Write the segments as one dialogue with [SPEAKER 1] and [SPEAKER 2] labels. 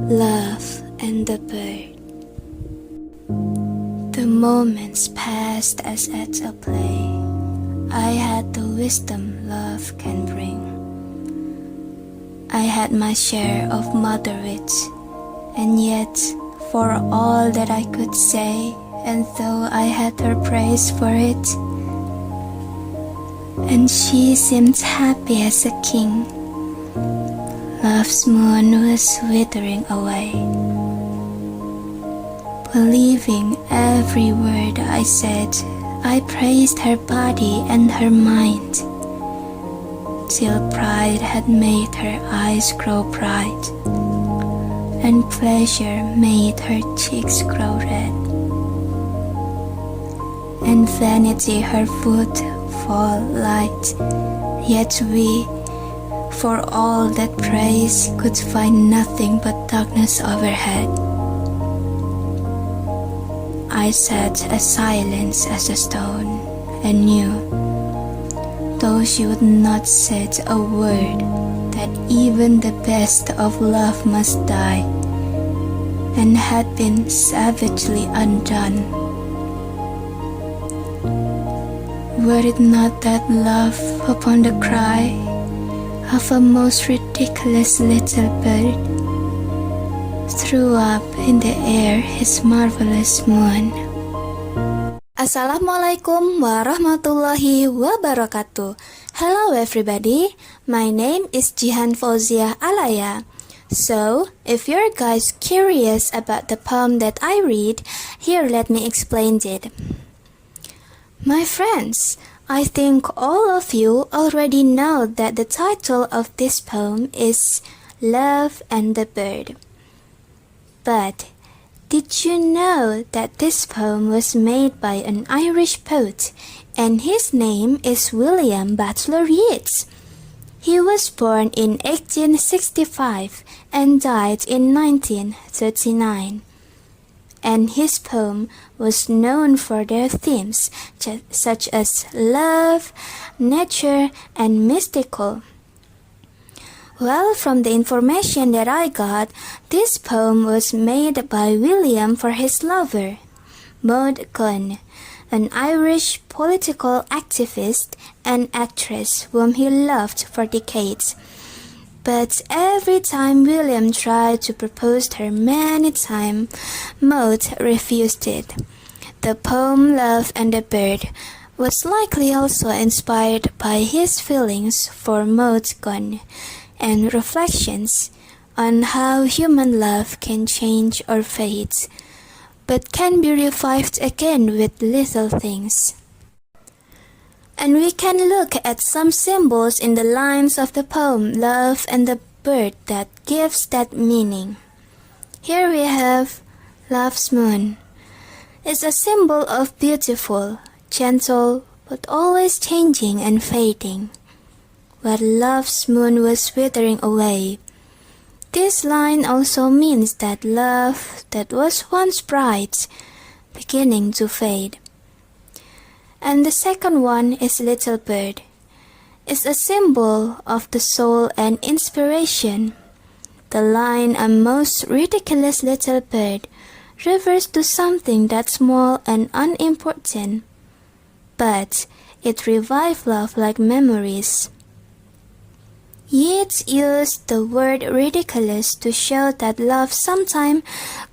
[SPEAKER 1] Love and the bird. The moments passed as at a play. I had the wisdom love can bring. I had my share of mother wit, and yet for all that I could say, and though I had her praise for it, and she seemed happy as a king, love's moon was withering away. Believing every word I said, I praised her body and her mind, till pride had made her eyes grow bright, and pleasure made her cheeks grow red, and vanity her foot fall light. Yet we, for all that praise, could find nothing but darkness overhead. I sat as silent as a stone, and knew, though she would not say a word, that even the best of love must die, and had been savagely undone. Were it not that love, upon the cry of a most ridiculous little bird, threw up in the air his marvelous moon.
[SPEAKER 2] Assalamualaikum warahmatullahi wabarakatuh. Hello everybody, my name is Jihaan Fauziyah Alayya. So, if you're guys curious about the poem that I read, here let me explain it. My friends, I think all of you already know that the title of this poem is Love and the Bird. But did you know that this poem was made by an Irish poet, and his name is William Butler Yeats? He was born in 1865 and died in 1939. And his poem was known for their themes such as love, nature, and mystical. Well, from the information that I got, this poem was made by William for his lover, Maud Gonne, an Irish political activist and actress whom he loved for decades. But every time William tried to propose to her many times, Maud refused it. The poem Love and the Bird was likely also inspired by his feelings for Maud Gonne, and reflections on how human love can change or fade, but can be revived again with little things. And we can look at some symbols in the lines of the poem Love and the Bird that gives that meaning. Here we have love's moon. It's a symbol of beautiful, gentle, but always changing and fading. Where love's moon was withering away. This line also means that love that was once bright, beginning to fade. And the second one is little bird. It's a symbol of the soul and inspiration. The line a most ridiculous little bird refers to something that's small and unimportant, but it revives love like memories. Yeats used the word ridiculous to show that love sometimes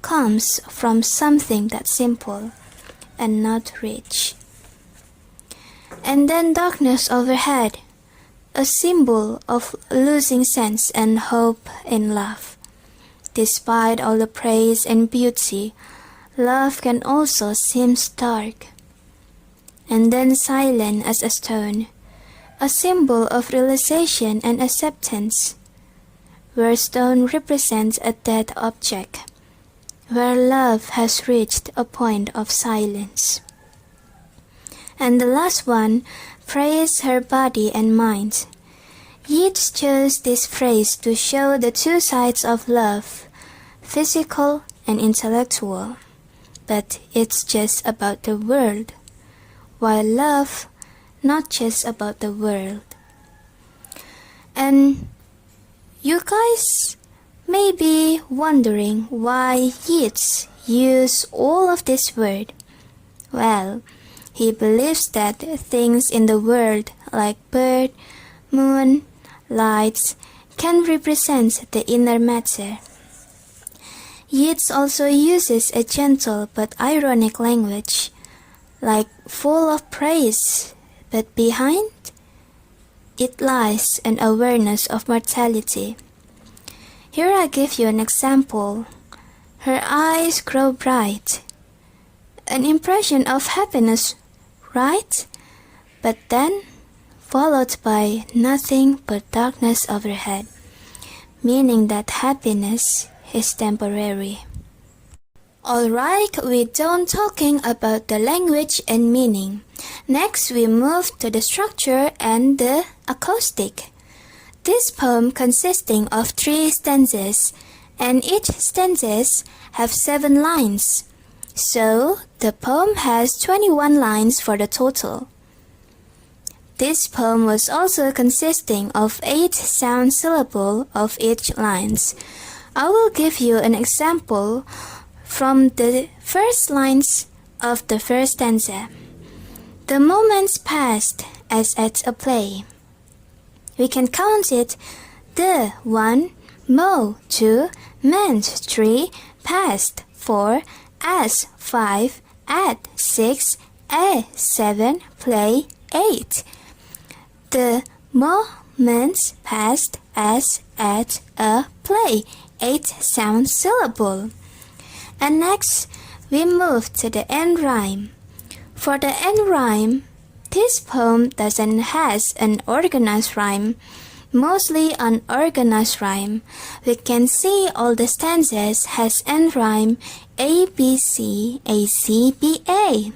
[SPEAKER 2] comes from something that's simple and not rich. And then darkness overhead, a symbol of losing sense and hope in love. Despite all the praise and beauty, love can also seem dark. And then silent as a stone, a symbol of realization and acceptance, where stone represents a dead object, where love has reached a point of silence. And the last one, praise her body and mind. Yeats chose this phrase to show the two sides of love, physical and intellectual, but it's just about the world, while love not just about the world. And you guys may be wondering why Yeats used all of this word. Well, he believes that things in the world like bird, moon, lights can represent the inner matter. Yeats also uses a gentle but ironic language, like full of praise, but behind it lies an awareness of mortality. Here I give you an example. Her eyes grow bright. An impression of happiness, right? But then, followed by nothing but darkness overhead, meaning that happiness is temporary. Alright, we're done talking about the language and meaning. Next, we move to the structure and the acoustic. This poem consisting of 3 stanzas, and each stanzas have 7 lines. So, the poem has 21 lines for the total. This poem was also consisting of 8 sound syllables of each lines. I will give you an example from the first lines of the first stanza. The moments passed as at a play. We can count it: the 1, mo 2, meant 3, past 4, as 5, at 6, a 7, play 8. The moments passed as at a play, 8 sound syllable. And next, we move to the end rhyme. For the end rhyme, this poem doesn't has an organized rhyme, mostly unorganized rhyme. We can see all the stanzas has end rhyme A, B, C, A, C, B, A.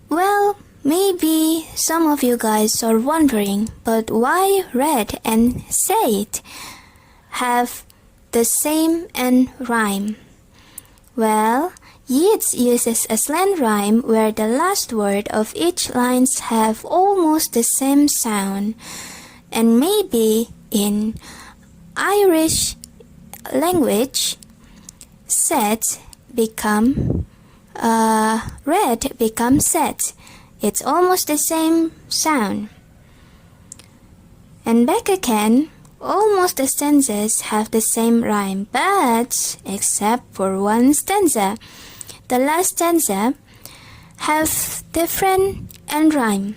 [SPEAKER 2] Well, maybe some of you guys are wondering, but why red and said have the same end rhyme? Well, Yeats uses a slant rhyme where the last word of each line have almost the same sound, and maybe in Irish language, set become red becomes set. It's almost the same sound. And back again, almost the stanzas have the same rhyme, but except for one stanza. The last stanza have different end rhyme.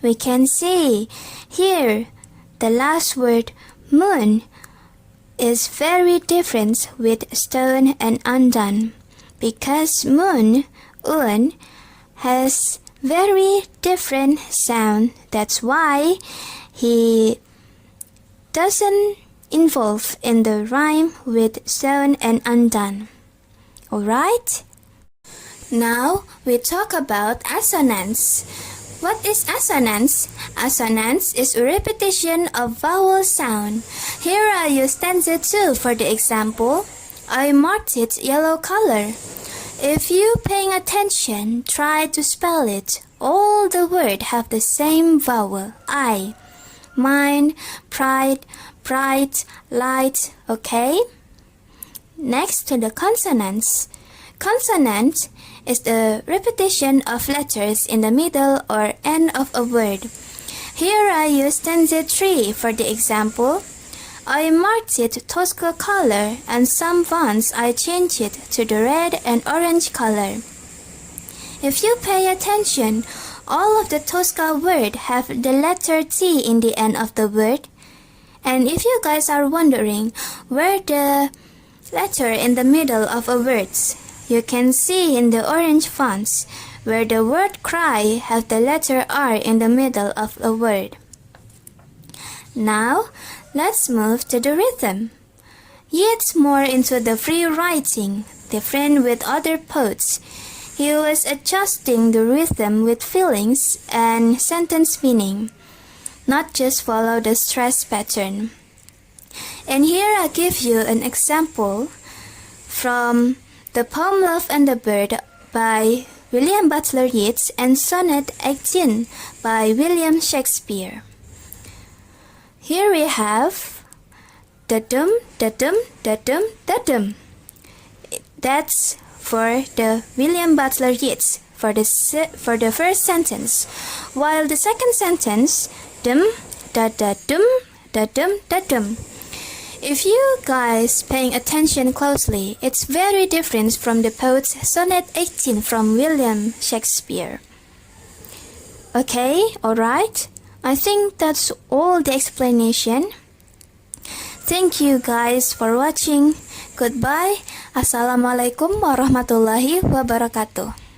[SPEAKER 2] We can see here the last word moon is very different with stone and undone, because moon, un, has very different sound. That's why he doesn't involve in the rhyme with stone and undone. Alright? Now we talk about assonance. What is assonance? Assonance is a repetition of vowel sound. Here I use stanza 2 for the example. I marked it yellow color. If you paying attention, try to spell it. All the words have the same vowel, I. Mind, pride, bright, light, okay? Next to the consonants. Consonant is the repetition of letters in the middle or end of a word. Here I use stanza 3 for the example. I marked it Tosca color, and some fonts I changed it to the red and orange color. If you pay attention, all of the Tosca words have the letter T in the end of the word. And if you guys are wondering where the letter in the middle of a word, you can see in the orange fonts where the word cry have the letter R in the middle of a word. Now, let's move to the rhythm. Yeats more into the free writing, different with other poets. He was adjusting the rhythm with feelings and sentence meaning, not just follow the stress pattern. And here I give you an example from the poem Love and the Bird by William Butler Yeats and Sonnet 18 by William Shakespeare. Here we have da-dum, da-dum, da-dum, da-dum. That's for the William Butler Yeats for the first sentence. While the second sentence, dum, da-da-dum, da-dum, da-dum. If you guys paying attention closely, it's very different from the poet's Sonnet 18 from William Shakespeare. Okay, alright. I think that's all the explanation. Thank you guys for watching. Goodbye. Assalamualaikum warahmatullahi wabarakatuh.